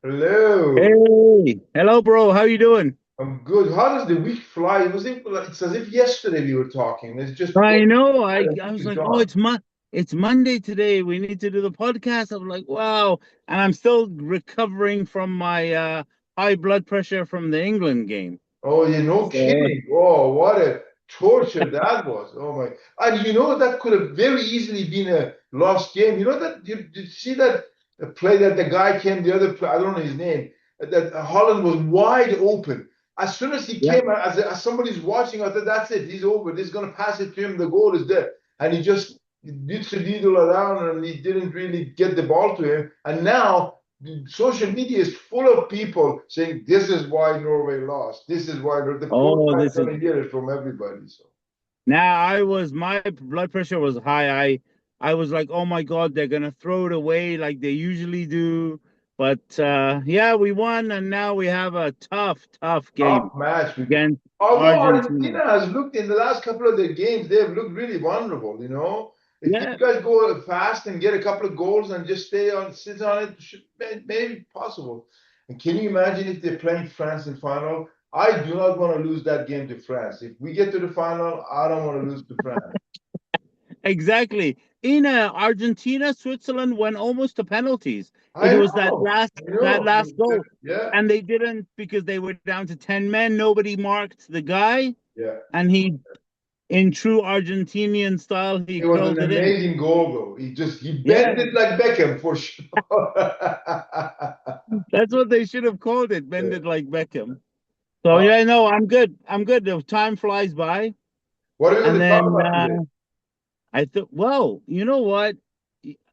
Hello. Hey, hello, bro. How you doing? I'm good. How does the week fly? It's as if yesterday we were talking. It's just I know. and the I week was is like, oh, gone. it's Monday today. We need to do the podcast. I'm like, wow. And I'm still recovering from my high blood pressure from the England game. Oh, yeah, no So kidding. Oh, what a torture that was. Oh my. And you know that could have very easily been a lost game. You know that you see that play that the guy came, the other play, I don't know his name, that Holland was wide open. As soon as he yeah. came, as somebody's watching, I thought that's it. He's over. This is gonna pass it to him. The goal is there. And he just beats the needle around and he didn't really get the ball to him. And now social media is full of people saying this is why Norway lost. This is why the poor Oh, guy's this is gonna hear it from everybody. So now my blood pressure was high. I was like, oh my God, they're gonna throw it away like they usually do. But yeah, we won, and now we have a tough tough game match. against Although Argentina. Argentina has looked in the last couple of their games, they have looked really vulnerable. You know, if you Yeah. guys go fast and get a couple of goals and just sit on it, maybe possible. And can you imagine if they're playing France in final? I do not want to lose that game to France. If we get to the final, I don't want to lose to France. Exactly. In Argentina, Switzerland went almost to penalties. I It was know, I that know. last goal, Yeah, and they didn't because they were down to 10 men. Nobody marked the guy, yeah. and he, in true Argentinian style, he It was an curled it in. amazing goal, though. He bent Yeah, it like Beckham for sure. that's what they should have called it. Yeah. Bend it like Beckham. So Uh, yeah, no, I'm good. I'm good. The time flies by, what are we going and to talk then about today? I thought, well, you know what?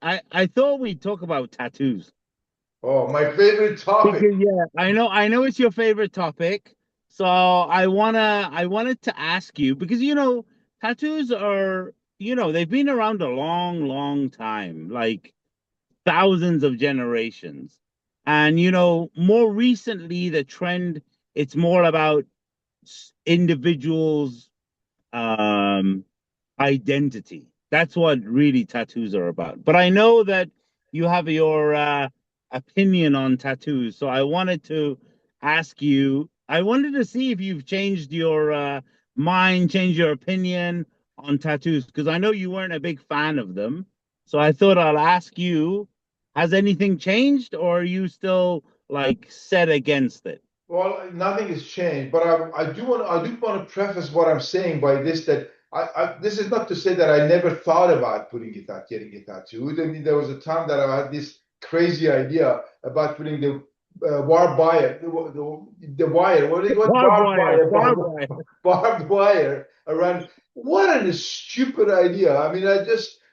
I thought we'd talk about tattoos. Oh, my favorite topic. Because yeah, I know it's your favorite topic. So I wanted to ask you because tattoos are, they've been around a long time, like thousands of generations. And more recently the trend, it's more about individuals um identity. That's what really tattoos are about. But I know that you have your opinion on tattoos, so I wanted to ask you. I wanted to see if you've changed your mind, changed your opinion on tattoos, because I know you weren't a big fan of them. So I thought I'll ask you, has anything changed, or are you still like set against it? Well, nothing has changed, but I do want to preface what I'm saying by this that this is not to say that I never thought about getting a tattoo. I mean, there was a time that I had this crazy idea about putting the barbed wire, the wire, what do you what Barbed barbed wire, wire, barbed wire. barbed wire around. What a stupid idea! I mean,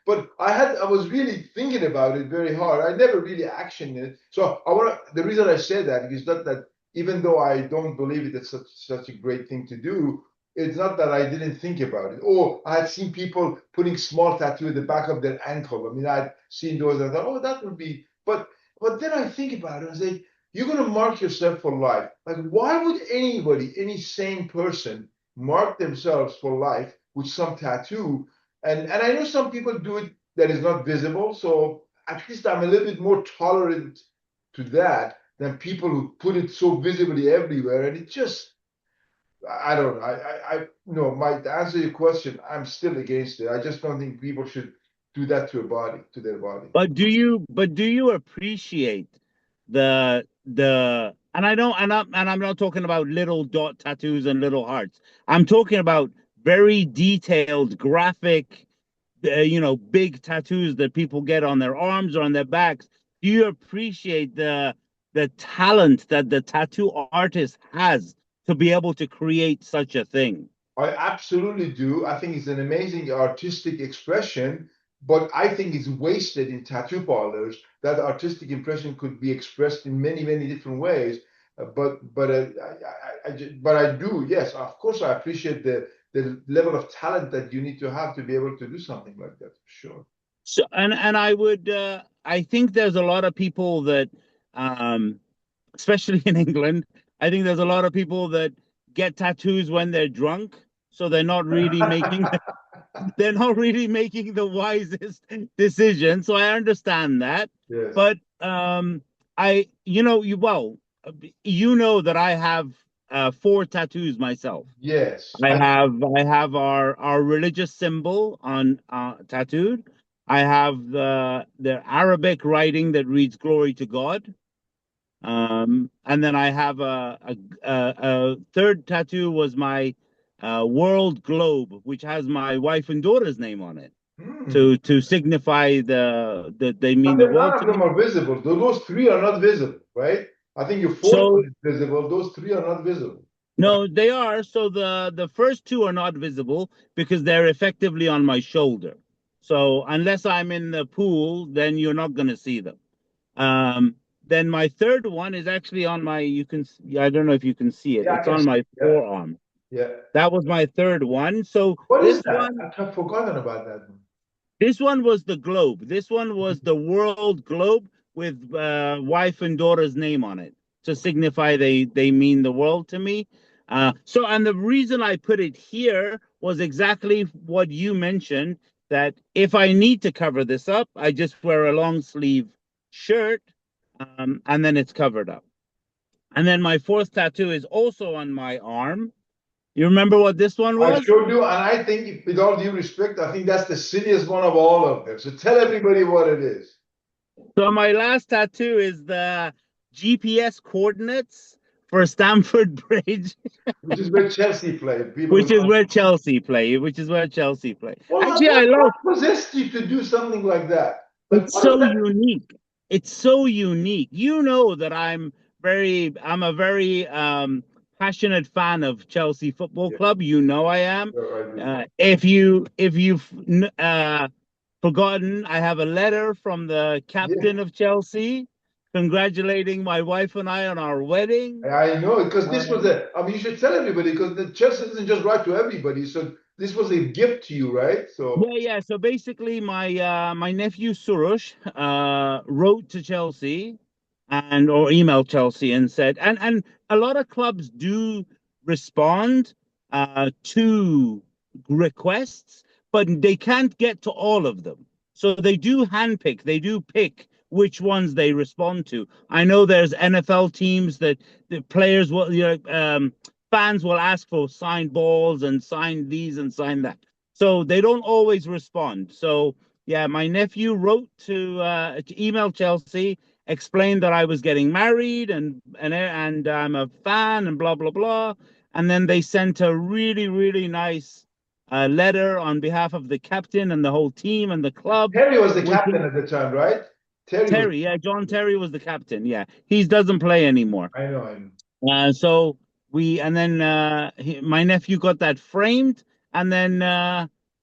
but I was really thinking about it very hard. I never really actioned it. So I want to. The reason I say that is not that even though I don't believe it's such a great thing to do, it's not that I didn't think about it. Or I had seen people putting small tattoo at the back of their ankle. I mean, I'd seen those and I thought, oh, that would be. But then I think about it. I say, you're going to mark yourself for life. Like, why would anybody, any sane person, mark themselves for life with some tattoo? And I know some people do it that is not visible. So at least I'm a little bit more tolerant to that than people who put it so visibly everywhere. And it just, I don't know. No, to answer your question, I'm still against it. I just don't think people should do that to a body, to their body. But do you appreciate the and I don't and I'm not talking about little dot tattoos and little hearts. I'm talking about very detailed graphic big tattoos that people get on their arms or on their backs. Do you appreciate the talent that the tattoo artist has to be able to create such a thing? I absolutely do. I think it's an amazing artistic expression, but I think it's wasted in tattoo parlors. That artistic impression could be expressed in many different ways. But I do, yes, of course, I appreciate the level of talent that you need to have to be able to do something like that, for sure. So and I think there's a lot of people that um especially in England, I think there's a lot of people that get tattoos when they're drunk, so they're not really making the wisest decision. So I understand that, Yes. but well, you know that I have four tattoos myself. Yes. I have our religious symbol on tattooed. I have the Arabic writing that reads "Glory to God." And then I have a third tattoo was my world globe, which has my wife and daughter's name on it Hmm. to signify that they But mean the then world none to of them me. are visible. Those three are not visible, right? I think your fourth one So is visible. Those three are not visible. Right? no, they are. So the first two are not visible because they're effectively on my shoulder. So unless I'm in the pool, then you're not going to see them. Um, then my third one is actually on my. I don't know if you can see it. Yeah, I It's can on see. my Yeah, forearm. yeah. That was my third one. So What is this that? one, I've forgotten about that one. this one was the globe. This one was the world globe with wife and daughter's name on it to signify they mean the world to me. And the reason I put it here was exactly what you mentioned, that if I need to cover this up, I just wear a long sleeve shirt, and then it's covered up. And then my fourth tattoo is also on my arm. You remember what this one I was? sure do, and I think, with all due respect, I think that's the silliest one of all of them. So tell everybody what it is, So my last tattoo is the GPS coordinates for Stamford Bridge, which is where Chelsea play. People which who is don't. where Chelsea play. Which is where Chelsea play. Well, Actually, I love. what possessed you to do something like that? Like, It's what is so that? unique. It's so unique. You know that I'm a very passionate fan of Chelsea Football Yeah, Club. You know I am. sure I do. If you've forgotten, I have a letter from the Yeah, captain of Chelsea congratulating my wife and I on our wedding. I know because this was Um, a. I mean, you should tell everybody because the Chelsea doesn't just write to everybody. So this was a gift to you, right? So yeah. So basically, my nephew Surush wrote to Chelsea and or emailed Chelsea and said, and a lot of clubs do respond to requests, but they can't get to all of them. So they do handpick. They do pick which ones they respond to. I know there's NFL teams that the players will, fans will ask for signed balls and sign these and sign that. So they don't always respond. So yeah, my nephew wrote to email Chelsea, explained that I was getting married and I'm a fan and blah blah blah. And then they sent a really nice letter on behalf of the captain and the whole team and the club, Terry was the which captain at the time, right? Terry was. Terry, yeah, John Terry was the captain. Yeah, he doesn't play anymore. I know, I know. So and then my nephew got that framed, and then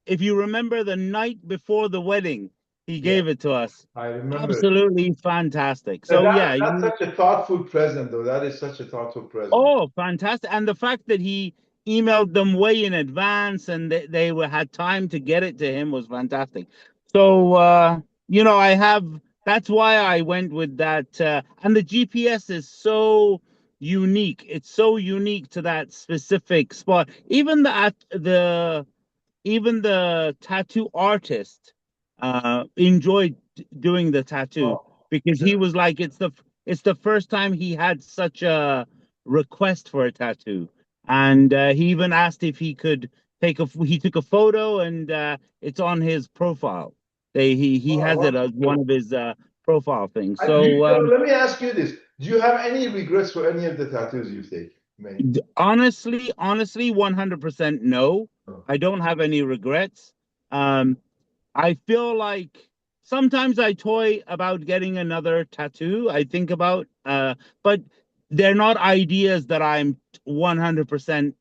if you remember the night before the wedding, he Yeah, gave it to us. I remember. Absolutely fantastic. And So yeah, that's such a thoughtful present, though. That is such a thoughtful present. oh, fantastic. And the fact that he emailed them way in advance and they were had time to get it to him was fantastic. So I have that's why I went with that and the GPS is so unique. It's so unique to that specific spot. Even the tattoo artist enjoyed doing the tattoo Oh, because he was like it's the first time he had such a request for a tattoo, and he even asked if he took a photo, and it's on his profile. He oh, has it as one wonderful. of his profile things. And do you, So let me ask you this. Do you have any regrets for any of the tattoos you've taken, made? honestly 100% no. Oh. I don't have any regrets. um I feel like sometimes I toy about getting another tattoo. I think about, but they're not ideas that I'm 100%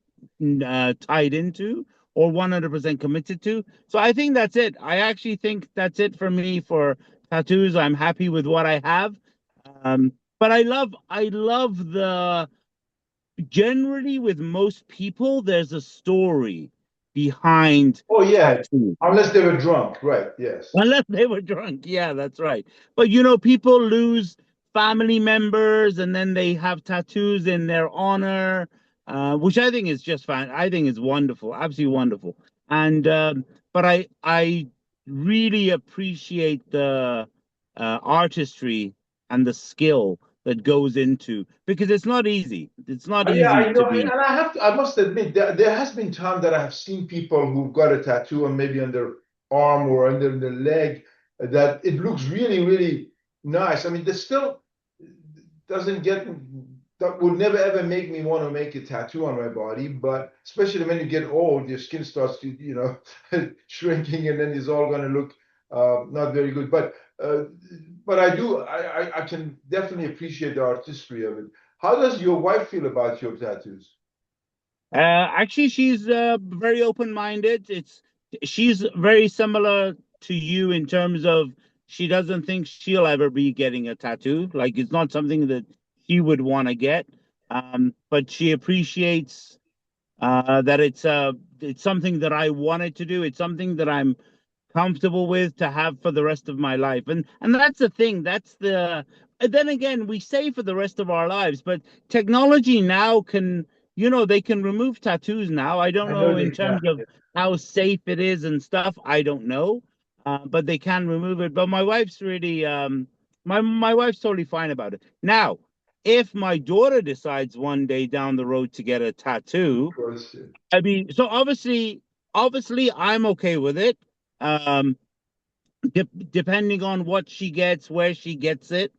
tied into or 100% committed to. So I think that's it. I actually think that's it for me for tattoos. I'm happy with what I have. Um, but I love generally with most people, there's a story behind Oh, yeah. tattoos. Unless they were drunk, right? Yes. Unless they were drunk. Yeah, that's right. But people lose family members and then they have tattoos in their honor, which I think is just fine. I think is wonderful, absolutely wonderful. And but I really appreciate the artistry and the skill that goes into because it's not easy. It's not Yeah, easy I to know, and be. I must admit, there has been time that I have seen people who've got a tattoo on maybe on their arm or under their leg that it looks really, really nice. I mean, this still doesn't get that would never ever make me want to make a tattoo on my body, but especially when you get old, your skin starts to, shrinking, and then it's all going to look not very good. Uh, but I can definitely appreciate the artistry of it. How does your wife feel about your tattoos? Actually, she's very open-minded. She's very similar to you in terms of she doesn't think she'll ever be getting a tattoo. Like it's not something that she would want to get. But she appreciates that it's something that I wanted to do. It's something that I'm comfortable with to have for the rest of my life. And that's the thing. That's the and then again, we say for the rest of our lives, but technology now can, they can remove tattoos now. I don't I know know they in can. terms of how safe it is and stuff. I don't know. But they can remove it. But my wife's really my wife's totally fine about it. Now, if my daughter decides one day down the road to get a Of tattoo, course. I mean, so obviously, I'm okay with it. Um, Depending on what she gets, where she gets it,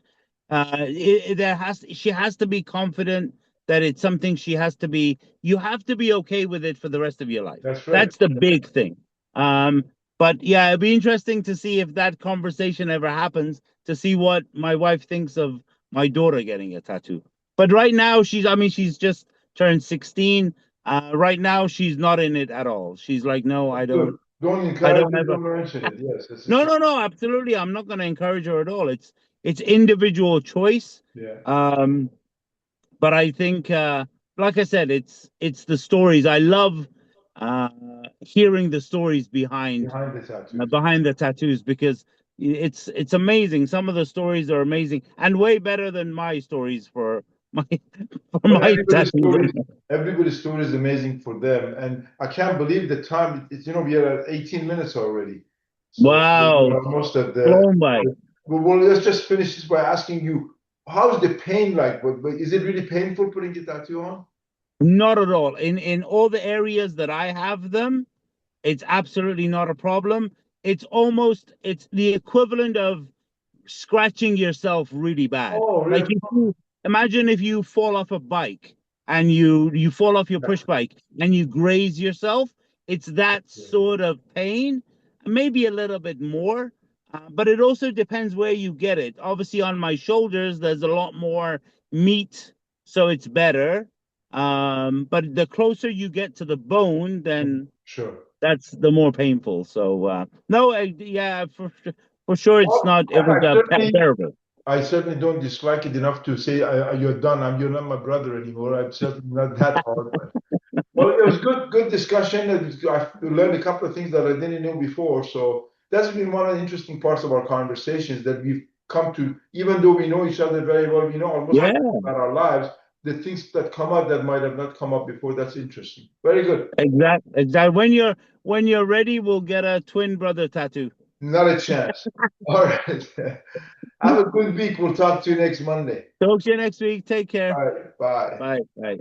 she has to be confident that it's something she has to be. You have to be okay with it for the rest of your life. That's right. That's the big thing. Um, but yeah, it'd be interesting to see if that conversation ever happens. To see what my wife thinks of my daughter getting a tattoo. But right now, I mean, she's just turned 16. Right now, she's not in it at all. She's like, no, That's good. Don't I encourage don't it, ever. don't mention it. Yes, No, no, no, absolutely. I'm not going to encourage her at all. It's individual choice. yeah, Um, but I think, like I said, it's the stories. I love uh, hearing the stories behind the tattoos. behind the tattoos because it's amazing. Some of the stories are amazing and way better than my stories for my for Well, my tattoos. everybody's story is amazing for them, and I can't believe the time. We are at 18 minutes already, so Wow, we're almost at the. blown by. Well, let's just finish this by asking you, how's the pain like? Is it really painful putting a tattoo on? Not at all. In all the areas that I have them, it's absolutely not a problem. It's the equivalent of scratching yourself really bad. Oh, Like really? if you imagine if you fall off a bike and you fall off your push bike and you graze yourself, it's that sort of pain, maybe a little bit more. But it also depends where you get it. Obviously, on my shoulders, there's a lot more meat, so it's better. But the closer you get to the bone, then Sure. that's the more painful. So no, yeah, for sure, it's Well, not. It was terrible. I certainly don't dislike it enough to say you're done. You're not my brother anymore. I'm certainly not that hard. Well, it was good discussion. I learned a couple of things that I didn't know before. So that's been one of the interesting parts of our conversations that we've come to, even though we know each other very well, we know almost Yeah, about our lives, the things that come up that might have not come up before. That's interesting. Very good. exactly. When you're ready, we'll get a twin brother tattoo. Not a chance. All right. Have a good week. We'll talk to you next Monday. Talk to you next week. Take care. All right. Bye. Bye. Bye.